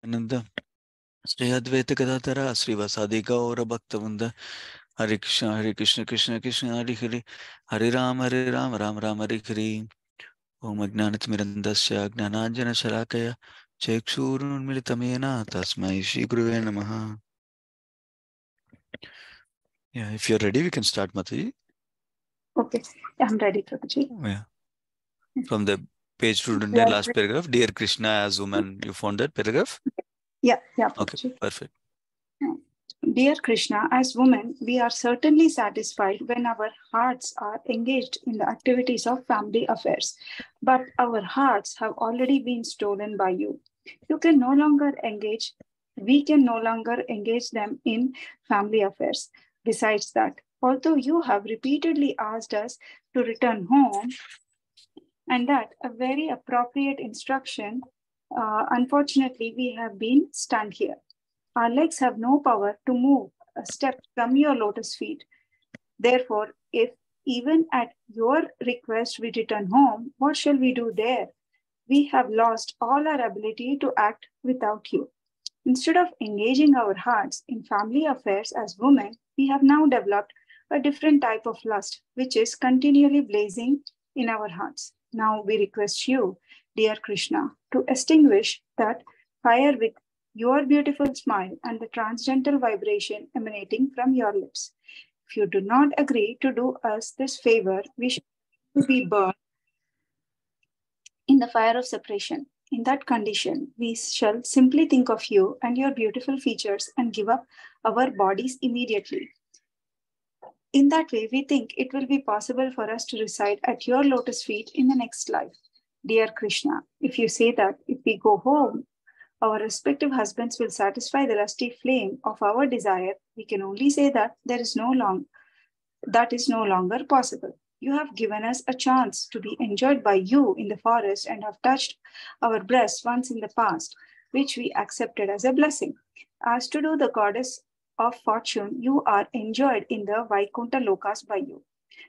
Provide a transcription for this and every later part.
Ananda Sri Advaita Gadadhara Srivasadi Gaura Bhaktavinda Hare Krishna Krishna Krishna Hare Hare Hare Ram Ram Ram Hare Hare Om Ajnanatimirandasya Gnananjana Shalakaya Chekshurunmilitamena Tasmai Shri Guruve Namaha. Yeah, if you're ready, we can start, Mataji. Okay, I'm ready, Prabhuji. Yeah. From the page to the Yeah. last paragraph, Dear Krishna as woman, you found that paragraph? Yeah, Okay, Prabhuji. perfect. Dear Krishna, as women, we are certainly satisfied when our hearts are engaged in the activities of family affairs. But our hearts have already been stolen by you. You can no longer engage, we can no longer engage them in family affairs. Besides that, although you have repeatedly asked us to return home, and that a very appropriate instruction, unfortunately, we have been stunned here. Our legs have no power to move a step from your lotus feet. Therefore, if even at your request we return home, what shall we do there? We have lost all our ability to act without you. Instead of engaging our hearts in family affairs as women, we have now developed a different type of lust, which is continually blazing in our hearts. Now we request you, dear Krishna, to extinguish that fire with your beautiful smile and the transcendental vibration emanating from your lips. If you do not agree to do us this favor, we should be burned in the fire of separation. In that condition, we shall simply think of you and your beautiful features and give up our bodies immediately. In that way, we think it will be possible for us to reside at your lotus feet in the next life. Dear Krishna, if you say that if we go home, our respective husbands will satisfy the lusty flame of our desire, we can only say that that is no longer possible. You have given us a chance to be enjoyed by you in the forest and have touched our breasts once in the past, which we accepted as a blessing. As to do the goddess of fortune, you are enjoyed in the Vaikuntha Lokas by you.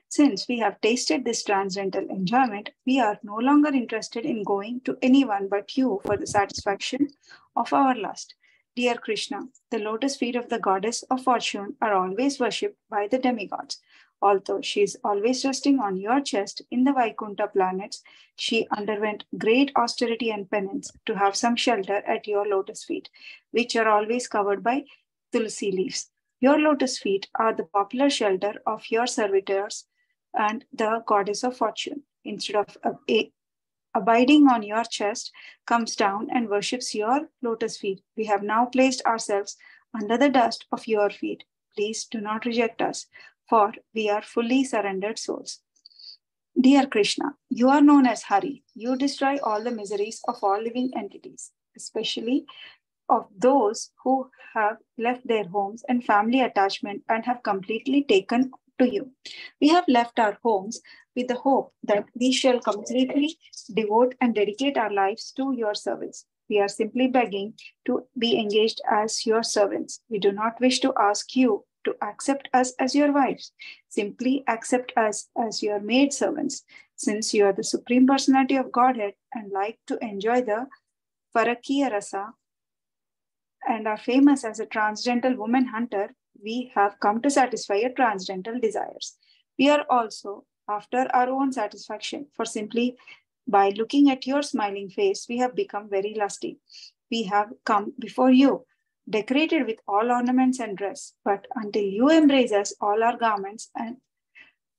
Since we have tasted this transcendental enjoyment, we are no longer interested in going to anyone but you for the satisfaction of our lust. Dear Krishna, the lotus feet of the goddess of fortune are always worshipped by the demigods. Although she is always resting on your chest in the Vaikuntha planets, she underwent great austerity and penance to have some shelter at your lotus feet, which are always covered by tulsi leaves. Your lotus feet are the popular shelter of your servitors and the goddess of fortune. Instead of abiding on your chest, comes down and worships your lotus feet. We have now placed ourselves under the dust of your feet. Please do not reject us, for we are fully surrendered souls. Dear Krishna, you are known as Hari. You destroy all the miseries of all living entities, especially of those who have left their homes and family attachment and have completely taken to you. We have left our homes with the hope that we shall completely devote and dedicate our lives to your service. We are simply begging to be engaged as your servants. We do not wish to ask you to accept us as your wives. Simply accept us as your maid servants. Since you are the Supreme Personality of Godhead and like to enjoy the Parakiya Rasa and are famous as a transcendental woman hunter, we have come to satisfy your transcendental desires. We are also after our own satisfaction, for simply by looking at your smiling face, we have become very lusty. We have come before you, decorated with all ornaments and dress, but until you embrace us, all our garments and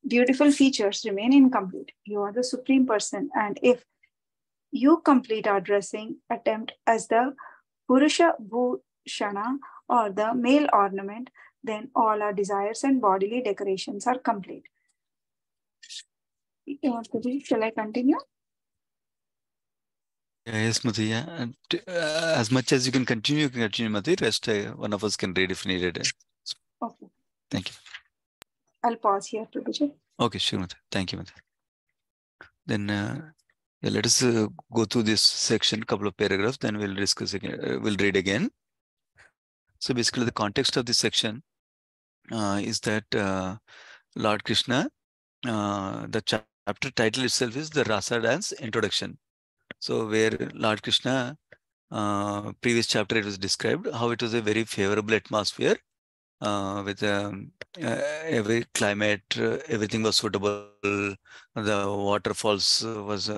beautiful features remain incomplete. You are the Supreme Person, and if you complete our dressing attempt as the Purusha Bhushana or the male ornament, then all our desires and bodily decorations are complete. Shall I continue? Yes, Mati. Yeah. As much as you can continue, Mati. Rest, one of us can read if needed. Okay. Thank you. I'll pause here, Prabhuji. Okay, sure, Mati. Thank you, Mati. Then let us go through this section, couple of paragraphs, then we'll discuss again, we'll read again. So basically the context of this section is that Lord Krishna, the chapter title itself is the Rasa Dance Introduction. So where Lord Krishna Previous chapter it was described how it was a very favorable atmosphere with every climate, everything was suitable. The waterfalls was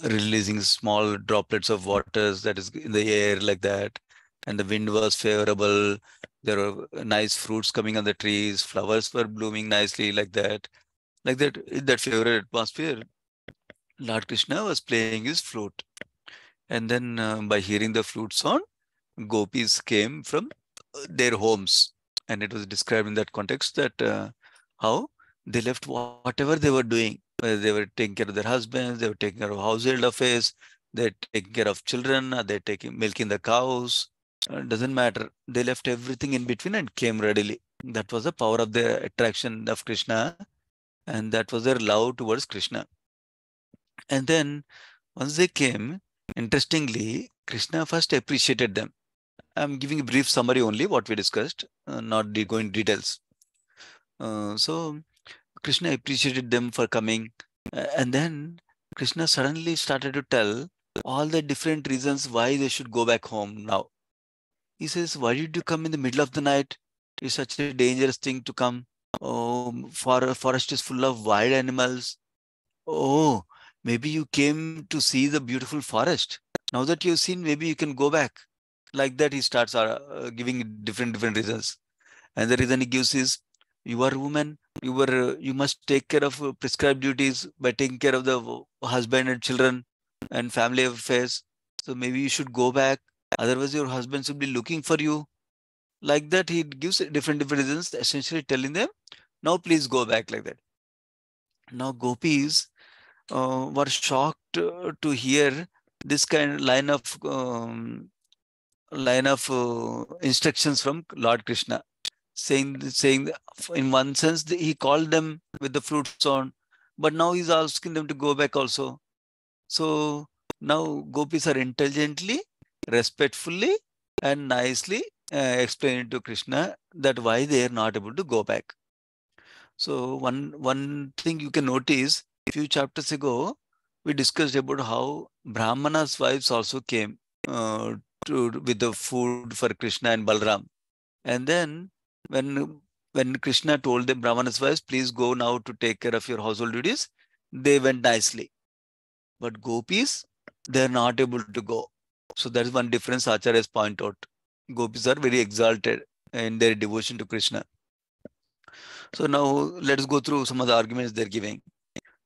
releasing small droplets of waters that is in the air like that, and the wind was favorable. There were nice fruits coming on the trees, flowers were blooming nicely like that. Like that, in that favorable atmosphere, Lord Krishna was playing his flute, and then by hearing the flute sound, gopis came from their homes, and it was described in that context that how they left whatever they were doing. They were taking care of their husbands, they were taking care of household affairs, they're taking care of children, they're taking milking the cows. Doesn't matter. They left everything in between and came readily. That was the power of the attraction of Krishna, and that was their love towards Krishna. And then once they came, interestingly, Krishna first appreciated them. I'm giving a brief summary only what we discussed, not going details. So Krishna appreciated them for coming, and then Krishna suddenly started to tell all the different reasons why they should go back home now. He says, "Why did you come in the middle of the night? It's such a dangerous thing to come. Oh, forest is full of wild animals. Oh, maybe you came to see the beautiful forest. Now that you've seen, maybe you can go back." Like that, he starts giving different reasons. And the reason he gives is, you are a woman, you must take care of prescribed duties by taking care of the husband and children and family affairs. So maybe you should go back. Otherwise, your husband should be looking for you. Like that, he gives different reasons, essentially telling them, now please go back like that. Now, gopis were shocked to hear this kind of line of instructions from Lord Krishna, saying in one sense he called them with the flute sound, but now he's asking them to go back also. So now gopis are intelligently, respectfully, and nicely explaining to Krishna that why they are not able to go back. So one thing you can notice, few chapters ago, we discussed about how Brahmana's wives also came with the food for Krishna and Balram. And then when when Krishna told the Brahmana's wives, please go now to take care of your household duties, they went nicely. But gopis, they're not able to go. So that is one difference Acharyas point out. Gopis are very exalted in their devotion to Krishna. So now let us go through some of the arguments they're giving.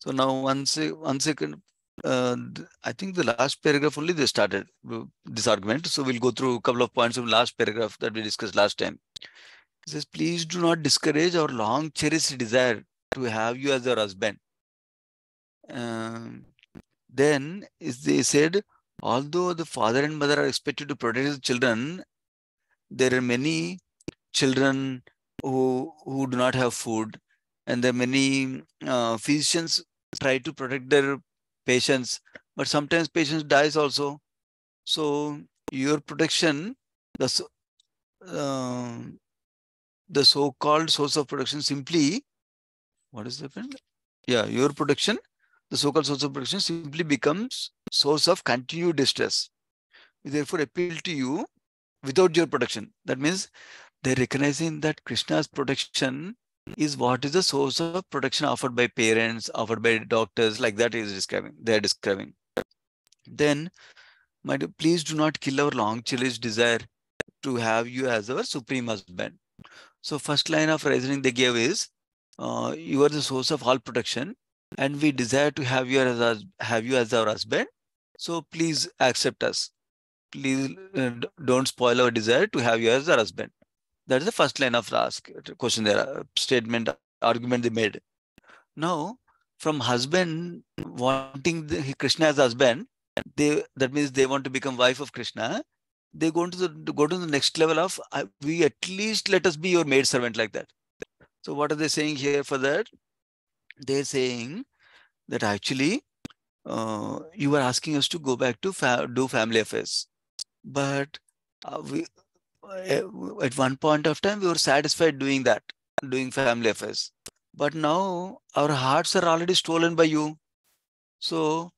So now one second. I think the last paragraph only they started this argument. So we'll go through a couple of points of last paragraph that we discussed last time. It says, please do not discourage our long cherished desire to have you as our husband. Um, then they said, although the father and mother are expected to protect the children, there are many children who do not have food, and there are many physicians try to protect their patients, but sometimes patients dies also. So your protection, the uh, the so-called source of protection simply, what is happened? Yeah, your protection, the so-called source of protection simply becomes source of continued distress. We therefore appeal to you without your protection. That means they're recognizing that Krishna's protection is what is the source of protection offered by parents, offered by doctors, like that is describing. They are describing. Then, my dear, please do not kill our long cherished desire to have you as our supreme husband. So first line of reasoning they gave is, you are the source of all protection, and we desire to have you as our husband. So please accept us. Please don't spoil our desire to have you as our husband. That is the first line of the question there, statement, argument they made. Now, from husband wanting Krishna as husband, that means they want to become wife of Krishna. They go to the next level of we at least let us be your maid servant like that. So what are they saying here for that? They're saying that actually you are asking us to go back to do family affairs, but we at one point of time we were satisfied doing that, doing family affairs, but now our hearts are already stolen by you. So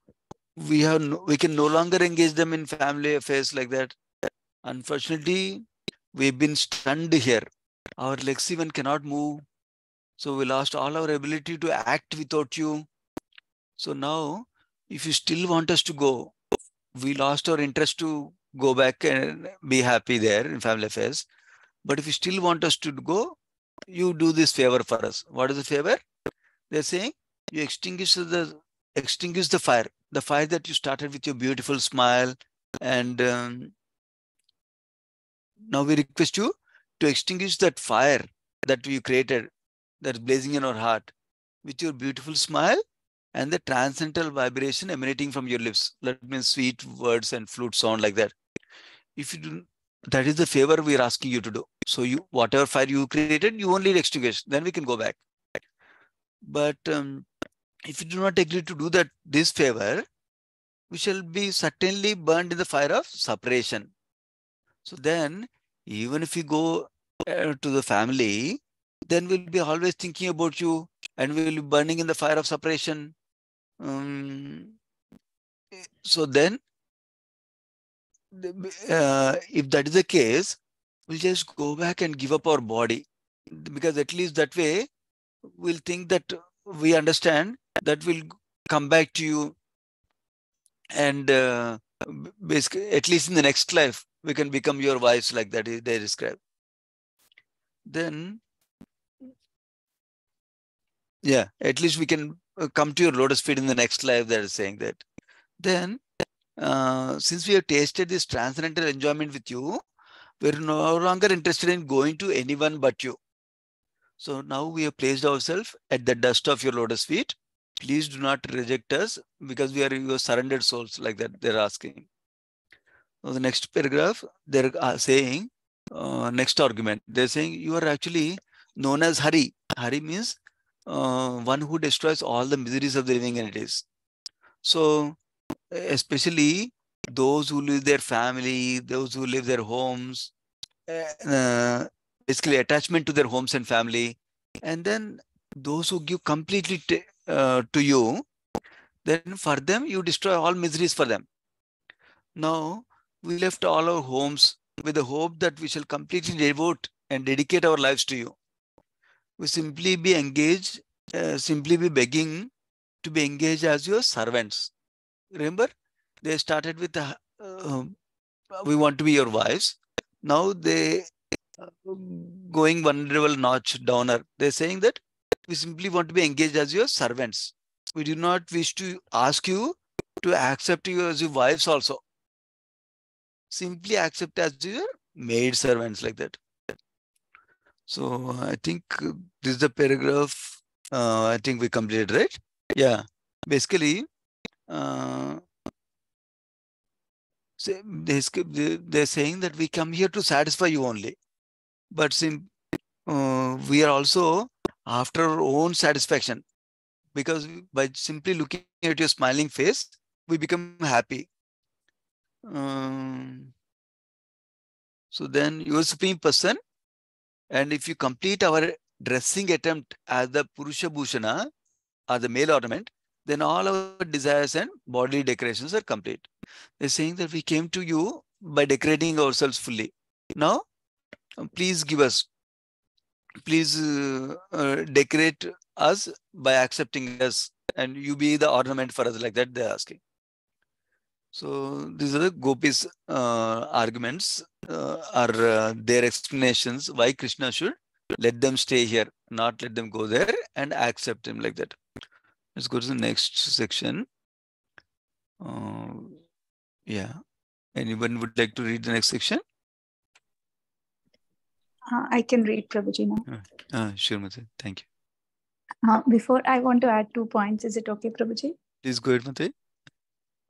we can no longer engage them in family affairs like that. Unfortunately, we've been stunned here. Our legs even cannot move. So we lost all our ability to act without you. So now, if you still want us to go, we lost our interest to go back and be happy there in family affairs. But if you still want us to go, you do this favor for us. What is the favor? They're saying you extinguish the fire that you started with your beautiful smile, and now we request you to extinguish that fire that you created, that's blazing in our heart, with your beautiful smile and the transcendental vibration emanating from your lips. That means sweet words and flute sound like that. If you do, that is the favor we are asking you to do. So you, whatever fire you created, you only extinguish. Then we can go back. But if you do not agree to do that, this favor, we shall be certainly burned in the fire of separation. So then, even if we go to the family, then we'll be always thinking about you, and we'll be burning in the fire of separation. Um, so then, if that is the case, we'll just go back and give up our body, because at least that way we'll think that we understand that we'll come back to you, and basically, at least in the next life, we can become your wives like that they describe. Then, yeah, at least we can come to your lotus feet in the next life. They're saying that. Then, since we have tasted this transcendental enjoyment with you, we're no longer interested in going to anyone but you. So now we have placed ourselves at the dust of your lotus feet. Please do not reject us, because we are your surrendered souls, like that they're asking. Now the next paragraph, they're saying, next argument, they're saying you are actually known as Hari. Hari means one who destroys all the miseries of the living entities. So especially those who leave their family, those who leave their homes, uh, basically attachment to their homes and family, and then those who give completely to you, then for them you destroy all miseries for them. Now we left all our homes with the hope that we shall completely devote and dedicate our lives to you. We simply be engaged, simply be begging to be engaged as your servants. Remember, they started with we want to be your wives. Now they going one level notch downer. They're saying that we simply want to be engaged as your servants. We do not wish to ask you to accept you as your wives also. Simply accept as your maid servants like that. So I think this is the paragraph. I think we completed, right? Yeah. Basically, uh, they're saying that we come here to satisfy you only, but we are also after our own satisfaction, because by simply looking at your smiling face, we become happy. Um, so then you are supreme person, and if you complete our dressing attempt as the Purusha Bhushana, or the male ornament, then all our desires and bodily decorations are complete. They're saying that we came to you by decorating ourselves fully. Now, please give us, please decorate us by accepting us, and you be the ornament for us, like that they're asking. So these are the gopis arguments, or their explanations why Krishna should let them stay here, not let them go there, and accept him like that. Let's go to the next section. uh, yeah, anyone would like to read the next section? I can read, Prabhuji, now. Sure, Mate. Thank you. Before, I want to add 2 points. Is it okay, Prabhuji? Please go ahead, Mate.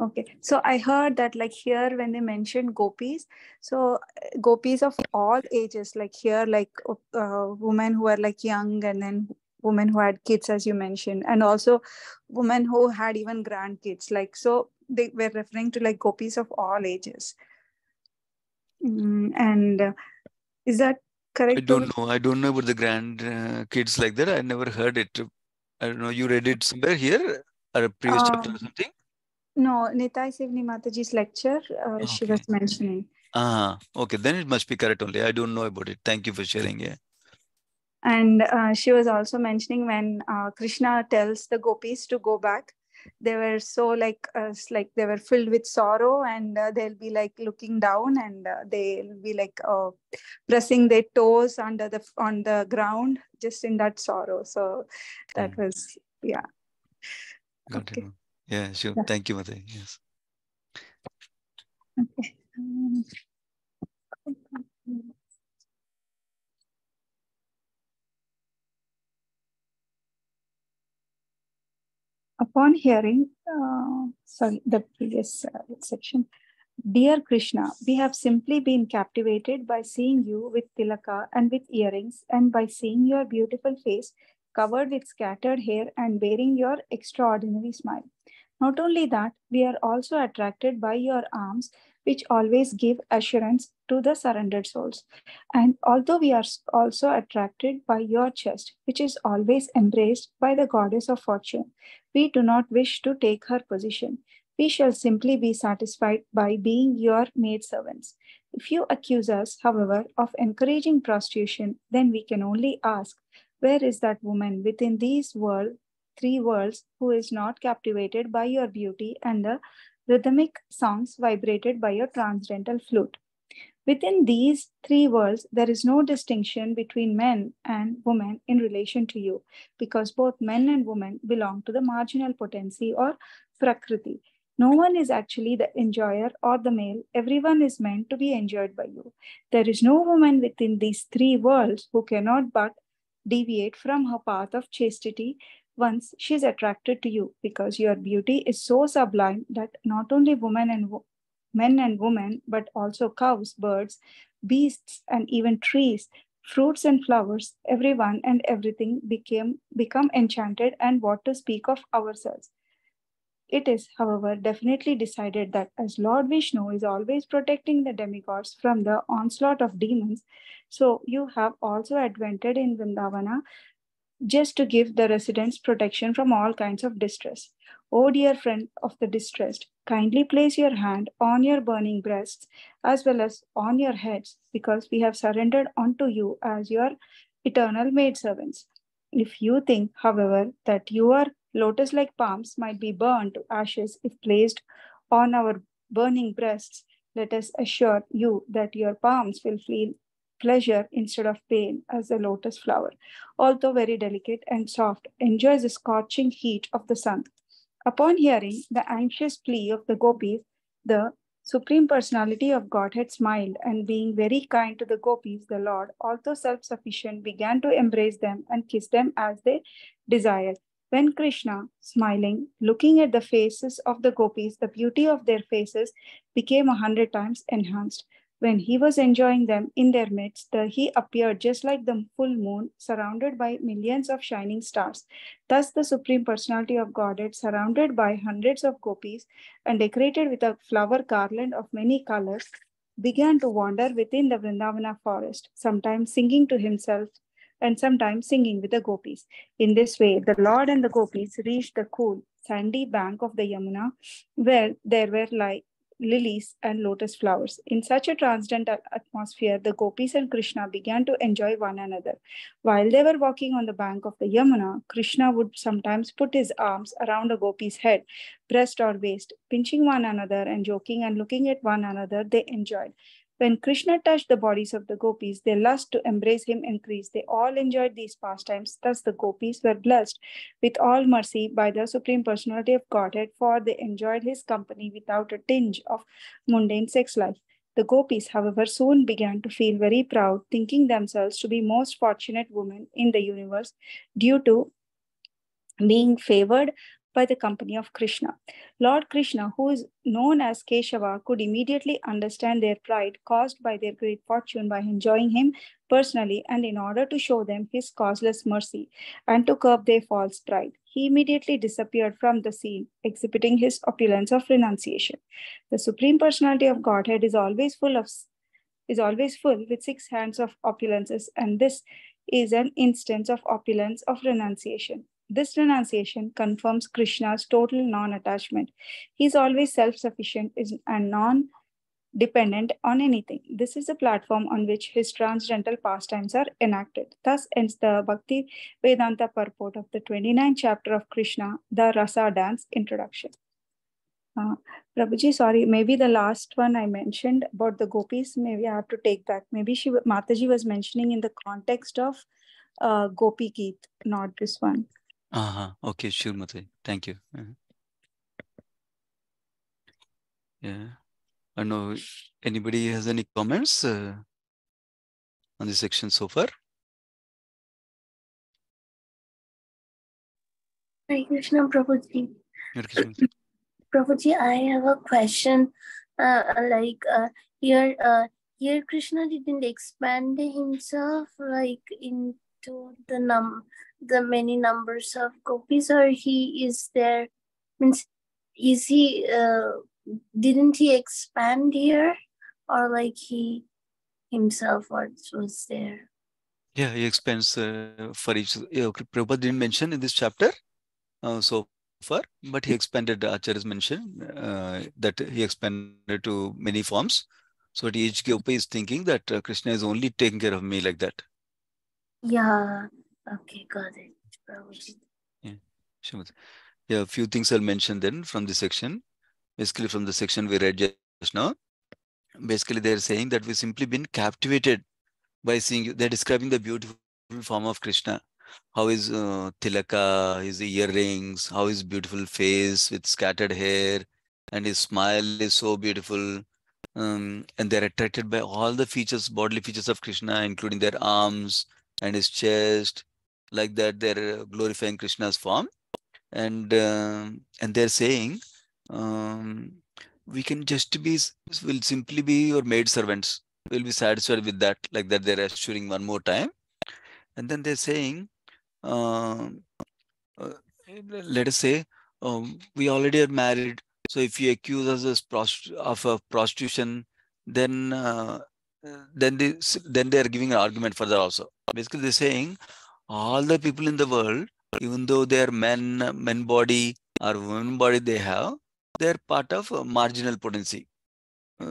Okay, so I heard that like here when they mentioned gopis, so gopis of all ages, like here, like women who are like young, and then women who had kids, as you mentioned, and also women who had even grandkids. Like, so they were referring to like gopis of all ages. And is that I correct, don't Prabhuji? know. I don't know about the grand kids like that. I never heard it. I don't know. You read it somewhere here or a previous chapter Um, or something? No, Nitai Sivni Mataji's lecture, she Okay. was mentioning. Okay. Then it must be correct only. I don't know about it. Thank you for sharing. Yeah. And she was also mentioning when Krishna tells the gopis to go back, they were so like they were filled with sorrow, and they'll be like looking down, and they'll be like pressing their toes under the on the ground, just in that sorrow. So that was, yeah. Got it. Okay. Ma'am. Yeah, sure. Yeah. Thank you, Mother. Yes. Okay. Upon hearing, sorry, the previous section. Dear Krishna, we have simply been captivated by seeing you with tilaka and with earrings, and by seeing your beautiful face covered with scattered hair and bearing your extraordinary smile. Not only that, we are also attracted by your arms, which always give assurance to the surrendered souls. And although we are also attracted by your chest, which is always embraced by the goddess of fortune, we do not wish to take her position. We shall simply be satisfied by being your maidservants. If you accuse us, however, of encouraging prostitution, then we can only ask, where is that woman within these three worlds who is not captivated by your beauty and the rhythmic songs vibrated by your transcendental flute? Within these three worlds, there is no distinction between men and women in relation to you, because both men and women belong to the marginal potency or prakriti. No one is actually the enjoyer or the male. Everyone is meant to be enjoyed by you. There is no woman within these three worlds who cannot but deviate from her path of chastity once she is attracted to you, because your beauty is so sublime that not only men and women, but also cows, birds, beasts, and even trees, fruits and flowers, everyone and everything become enchanted, and what to speak of ourselves. It is, however, definitely decided that as Lord Vishnu is always protecting the demigods from the onslaught of demons, so you have also advented in Vrindavana just to give the residents protection from all kinds of distress. O dear friend of the distressed, kindly place your hand on your burning breasts as well as on your heads, because we have surrendered unto you as your eternal maidservants. If you think, however, that your lotus like palms might be burned to ashes if placed on our burning breasts, let us assure you that your palms will feel pleasure instead of pain, as the lotus flower, although very delicate and soft, enjoys the scorching heat of the sun. Upon hearing the anxious plea of the gopis, the Supreme Personality of Godhead smiled, and being very kind to the gopis, the Lord, although self sufficient, began to embrace them and kiss them as they desired. When Krishna, smiling, looking at the faces of the gopis, the beauty of their faces became 100 times enhanced. When he was enjoying them in their midst, he appeared just like the full moon, surrounded by millions of shining stars. Thus, the Supreme Personality of Godhead, surrounded by hundreds of gopis and decorated with a flower garland of many colors, began to wander within the Vrindavana forest, sometimes singing to himself and sometimes singing with the gopis. In this way, the Lord and the gopis reached the cool, sandy bank of the Yamuna, where there were like lilies and lotus flowers. In such a transcendental atmosphere, the gopis and Krishna began to enjoy one another. While they were walking on the bank of the Yamuna, Krishna would sometimes put his arms around a gopi's head, breast, or waist, pinching one another and joking and looking at one another. They enjoyed. When Krishna touched the bodies of the gopis, their lust to embrace him increased. They all enjoyed these pastimes. Thus, the gopis were blessed with all mercy by the Supreme Personality of Godhead, for they enjoyed his company without a tinge of mundane sex life. The gopis, however, soon began to feel very proud, thinking themselves to be most fortunate women in the universe due to being favored by the company of Krishna. Lord Krishna, who is known as Keshava, could immediately understand their pride caused by their great fortune by enjoying him personally, and in order to show them his causeless mercy and to curb their false pride, he immediately disappeared from the scene, exhibiting his opulence of renunciation. The Supreme Personality of Godhead is always full with 6 hands of opulences, and this is an instance of opulence of renunciation. This renunciation confirms Krishna's total non attachment. He is always self sufficient and non dependent on anything. This is the platform on which his transcendental pastimes are enacted. Thus ends the Bhakti Vedanta purport of the 29th chapter of Krishna, the Rasa Dance Introduction. Uh, Prabhuji, sorry, maybe the last one I mentioned about the gopis, maybe I have to take back. Maybe Mataji was mentioning in the context of Gopi Geet, not this one. Okay, sure, Mataji. Thank you. Yeah. I know anybody has any comments on this section so far? Hare Krishna, Prabhuji. Hare Krishna. Prabhuji, I have a question. Here, here Krishna didn't expand himself like into the many numbers of gopis, or he is there. Means, is he? Didn't he expand here, or like he himself was there? Yeah, he expands for each. Yeah, okay, Prabhupada didn't mention in this chapter so far, but he expanded. Acharya's mentioned that he expanded to many forms. So that each gopi is thinking that Krishna is only taking care of me like that. Yeah. Okay, got it, Prabhuji. Yeah, Srimati. Yeah, a few things I'll mention then from this section. Basically, from the section we read just now. Basically, they're saying that we've simply been captivated by seeing you. They're describing the beautiful form of Krishna. How his tilaka, his earrings, how his beautiful face with scattered hair, and his smile is so beautiful. And they're attracted by all the features, bodily features of Krishna, including their arms and his chest. Like that, they're glorifying Krishna's form, and they're saying, um, we can just be, will simply be your maid servants. We'll be satisfied with that. Like that, they're assuring one more time, and then they're saying, um, uh, let us say we already are married. So if you accuse us as of a prostitution, then then they are giving an argument for that also. Basically, they're saying all the people in the world, even though they are men body or women body they have, they are part of marginal potency.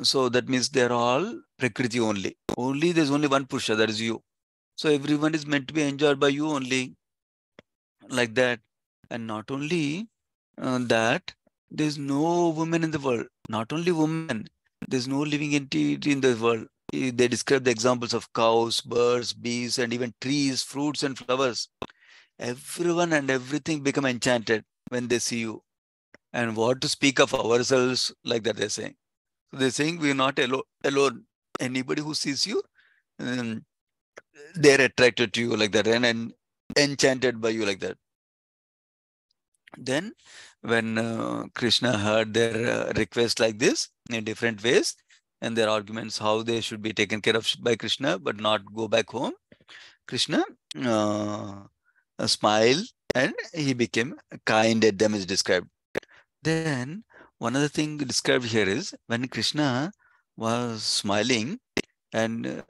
So that means they are all prakriti only. Only there's only one Purusha, that is you. So everyone is meant to be enjoyed by you only, like that. And not only that, there's no woman in the world. Not only women, there's no living entity in the world. They describe the examples of cows, birds, bees, and even trees, fruits, and flowers. Everyone and everything become enchanted when they see you. And what to speak of ourselves, like that they're saying. So they're saying we're not alone. Anybody who sees you, um, they're attracted to you like that, and enchanted by you like that. Then, when Krishna heard their request like this in different ways, and their arguments how they should be taken care of by Krishna but not go back home, Krishna uh, smiled and he became kind at them, is described. Then, one other thing described here is when Krishna was smiling and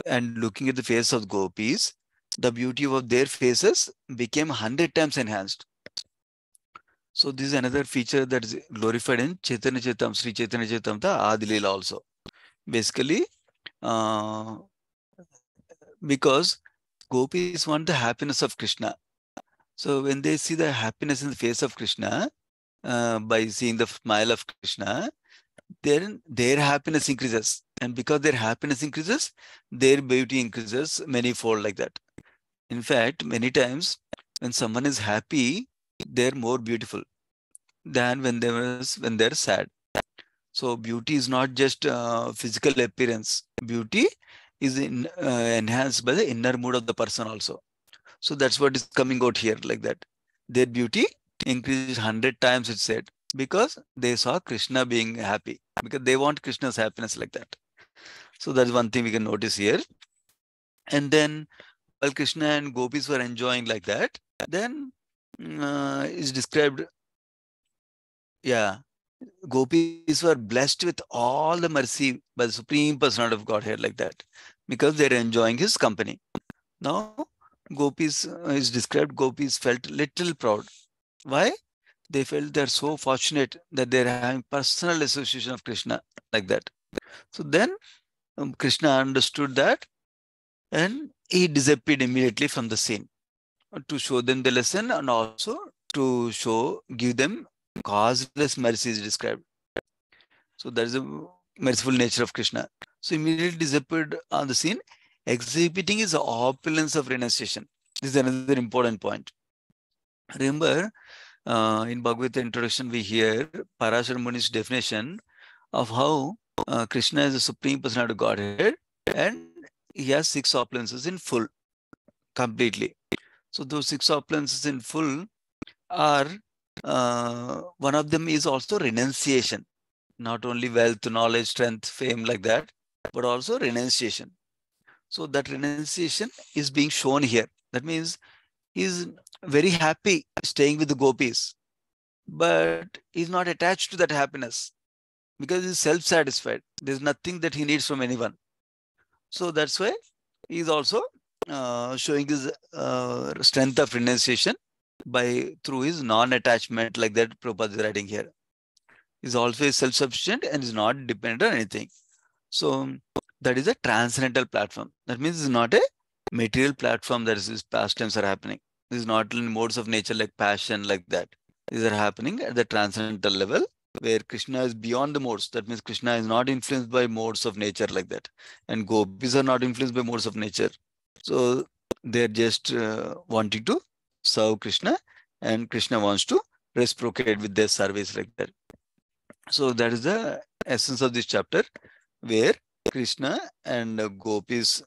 looking at the face of gopis, the beauty of their faces became 100 times enhanced. So this is another feature that is glorified in Chaitanya Charitam, Sri Chaitanya Charitamrita Adilila also. Basically, uh, because gopis want the happiness of Krishna. So when they see the happiness in the face of Krishna, by seeing the smile of Krishna, then their happiness increases. And because their happiness increases, their beauty increases manyfold like that. In fact, many times when someone is happy, they're more beautiful than when they're sad. So beauty is not just physical appearance. Beauty is enhanced by the inner mood of the person also. So that's what is coming out here like that. Their beauty increased 100 times, it said, because they saw Krishna being happy, because they want Krishna's happiness like that. So that's one thing we can notice here. And then while Krishna and gopis were enjoying like that, then is described, yeah, gopis were blessed with all the mercy by the Supreme Personality of Godhead like that, because they're enjoying his company. Now, Gopis is described, gopis felt little proud. Why? They felt they're so fortunate that they're having personal association of Krishna like that. So then Krishna understood that and he disappeared immediately from the scene to show them the lesson and also to give them causeless mercy is described. So that is a merciful nature of Krishna. So immediately disappeared on the scene, exhibiting his opulence of renunciation. This is another important point. Remember, in Bhagavad Gita introduction, we hear Parashar Muni's definition of how Krishna is the supreme personality of Godhead and he has 6 opulences in full, completely. So those 6 opulences in full are, one of them is also renunciation. Not only wealth, knowledge, strength, fame like that, but also renunciation. So that renunciation is being shown here. That means he's very happy staying with the gopis, but he's not attached to that happiness because he's self-satisfied. There's nothing that he needs from anyone. So that's why he's also showing his strength of renunciation through his non-attachment, like that Prabhupada is writing here. He's always self-sufficient and is not dependent on anything. So that is a transcendental platform. That means it's not a material platform that is pastimes are happening. This is not in modes of nature like passion, like that. These are happening at the transcendental level where Krishna is beyond the modes. That means Krishna is not influenced by modes of nature like that. And gopis are not influenced by modes of nature. So they're just wanting to serve Krishna, and Krishna wants to reciprocate with their service like that. So that is the essence of this chapter, where Krishna and gopis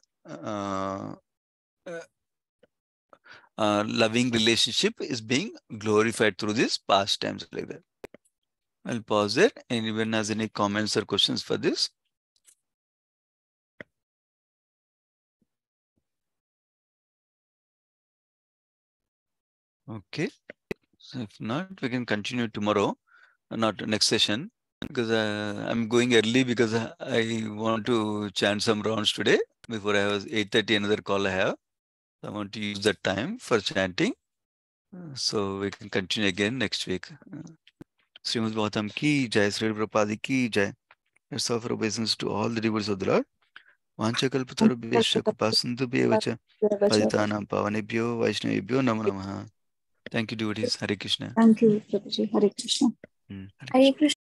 loving relationship is being glorified through these pastimes like that. I'll pause there. Anyone has any comments or questions for this? Okay. So if not, we can continue tomorrow, not next session, because I'm going early because I want to chant some rounds today. Before I was 8:30, another call I have. I want to use that time for chanting. So we can continue again next week. Srimad Bhagavatam ki jai, Sri Prabhupada ki jai. Let's offer obeisance to all the devotees of the Lord. Vanchakalpatarubhyascha kripasindhubhyev cha patitanam pavanebhyo vaishnavebhyo namo namaha. Thank you, devotees. Hare Krishna. Thank you, Prabhuji. Hare Krishna. Hare Hare Krishna. Krishna.